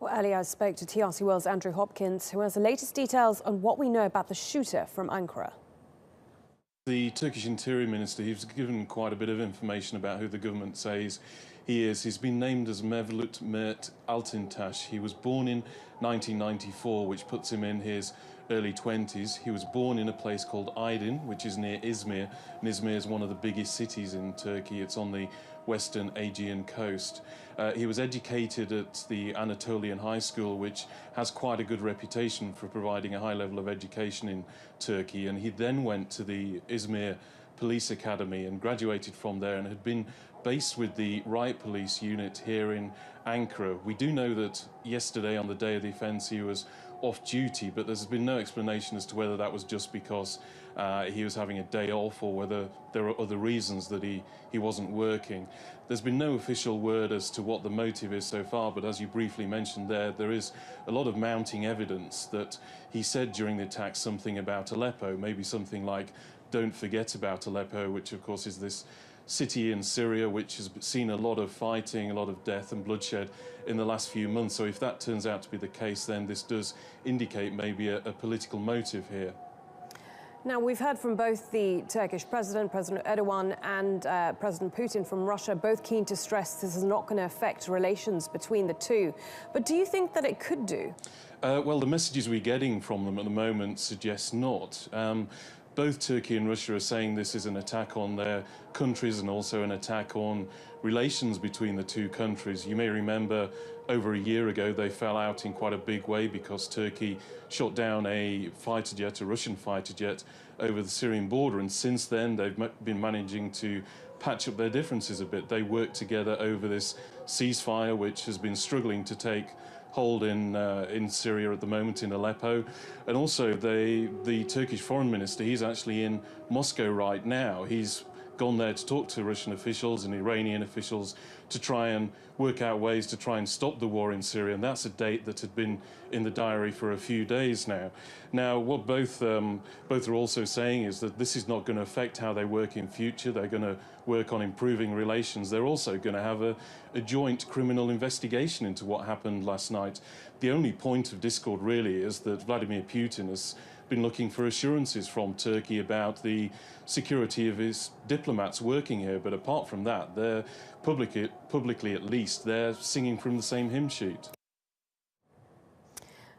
Well, earlier I spoke to TRC World's Andrew Hopkins, who has the latest details on what we know about the shooter from Ankara. The Turkish Interior Minister, he's given quite a bit of information about who the government says he is. He's been named as Mevlut Mert Altintaş. He was born in 1994, which puts him in his early 20s. He was born in a place called Aydin, which is near Izmir, and Izmir is one of the biggest cities in Turkey. It's on the western Aegean coast. He was educated at the Anatolian High School, which has quite a good reputation for providing a high level of education in Turkey, and he then went to the Izmir Police Academy and graduated from there and had been based with the riot police unit here in Ankara. We do know that yesterday, on the day of the offence, he was off duty, but there's been no explanation as to whether that was just because he was having a day off or whether there are other reasons that he wasn't working. There's been no official word as to what the motive is so far, but as you briefly mentioned there is a lot of mounting evidence that he said during the attack something about Aleppo, maybe something like, "Don't forget about Aleppo," which of course is this city in Syria which has seen a lot of fighting, a lot of death and bloodshed in the last few months. So if that turns out to be the case, then this does indicate maybe a political motive here. Now, we've heard from both the Turkish President Erdogan, and President Putin from Russia, both keen to stress this is not going to affect relations between the two. But do you think that it could do? Well, the messages we're getting from them at the moment suggest not. Both Turkey and Russia are saying this is an attack on their countries and also an attack on relations between the two countries. You may remember over a year ago they fell out in quite a big way because Turkey shot down a fighter jet, a Russian fighter jet, over the Syrian border, and since then they've been managing to patch up their differences a bit. They work together over this ceasefire which has been struggling to take hold in Syria at the moment, in Aleppo. And also the Turkish foreign minister, he's actually in Moscow right now. He's gone there to talk to Russian officials and Iranian officials to try and work out ways to try and stop the war in Syria, and that's a date that had been in the diary for a few days now. Now, what both are also saying is that this is not going to affect how they work in future. They're going to work on improving relations. They're also going to have a joint criminal investigation into what happened last night. The only point of discord really is that Vladimir Putin has been looking for assurances from Turkey about the security of his diplomats working here, but apart from that, they're publicly at least, they're singing from the same hymn sheet.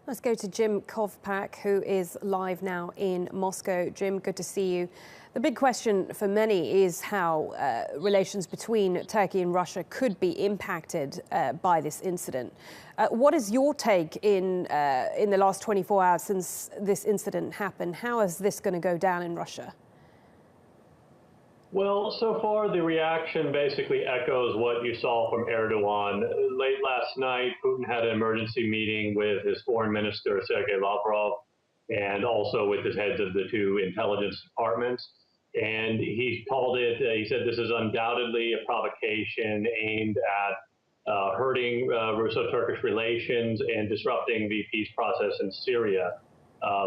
Let's go to Jim Kovpak, who is live now in Moscow. Jim, good to see you. The big question for many is how relations between Turkey and Russia could be impacted by this incident. What is your take in the last 24 hours since this incident happened? How is this going to go down in Russia? Well, so far the reaction basically echoes what you saw from Erdogan. Late last night, Putin had an emergency meeting with his foreign minister, Sergei Lavrov, and also with the heads of the two intelligence departments. And he called it, he said this is undoubtedly a provocation aimed at hurting Russo-Turkish relations and disrupting the peace process in Syria.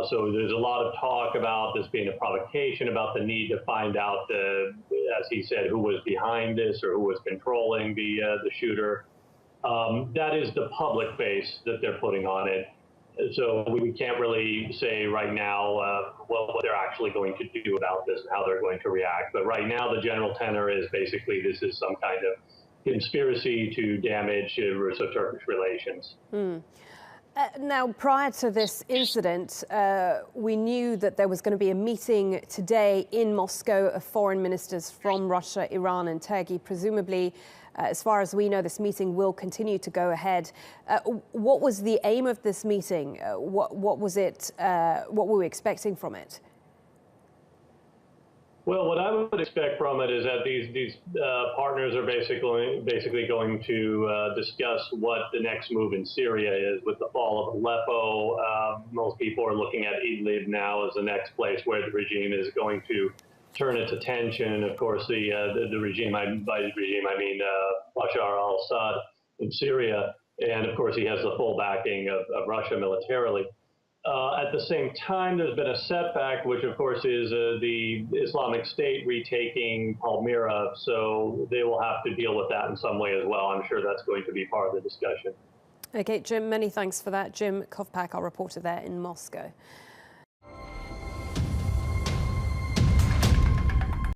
So there's a lot of talk about this being a provocation, about the need to find out, as he said, who was behind this or who was controlling the shooter. That is the public face that they're putting on it. So we can't really say right now what they're actually going to do about this and how they're going to react. But right now, the general tenor is basically this is some kind of conspiracy to damage Russo-Turkish relations. Now, prior to this incident, we knew that there was going to be a meeting today in Moscow of foreign ministers from Russia, Iran and Turkey. Presumably, as far as we know, this meeting will continue to go ahead. What was the aim of this meeting? What was it? What were we expecting from it? Well, what I would expect from it is that these partners are basically going to discuss what the next move in Syria is with the fall of Aleppo. Most people are looking at Idlib now as the next place where the regime is going to turn its attention. And of course, the regime, by regime I mean Bashar al-Assad in Syria, and of course he has the full backing of Russia militarily. At the same time, there's been a setback, which of course is the Islamic State retaking Palmyra, so they will have to deal with that in some way as well. I'm sure that's going to be part of the discussion. OK, Jim, many thanks for that. Jim Kovpak, our reporter there in Moscow.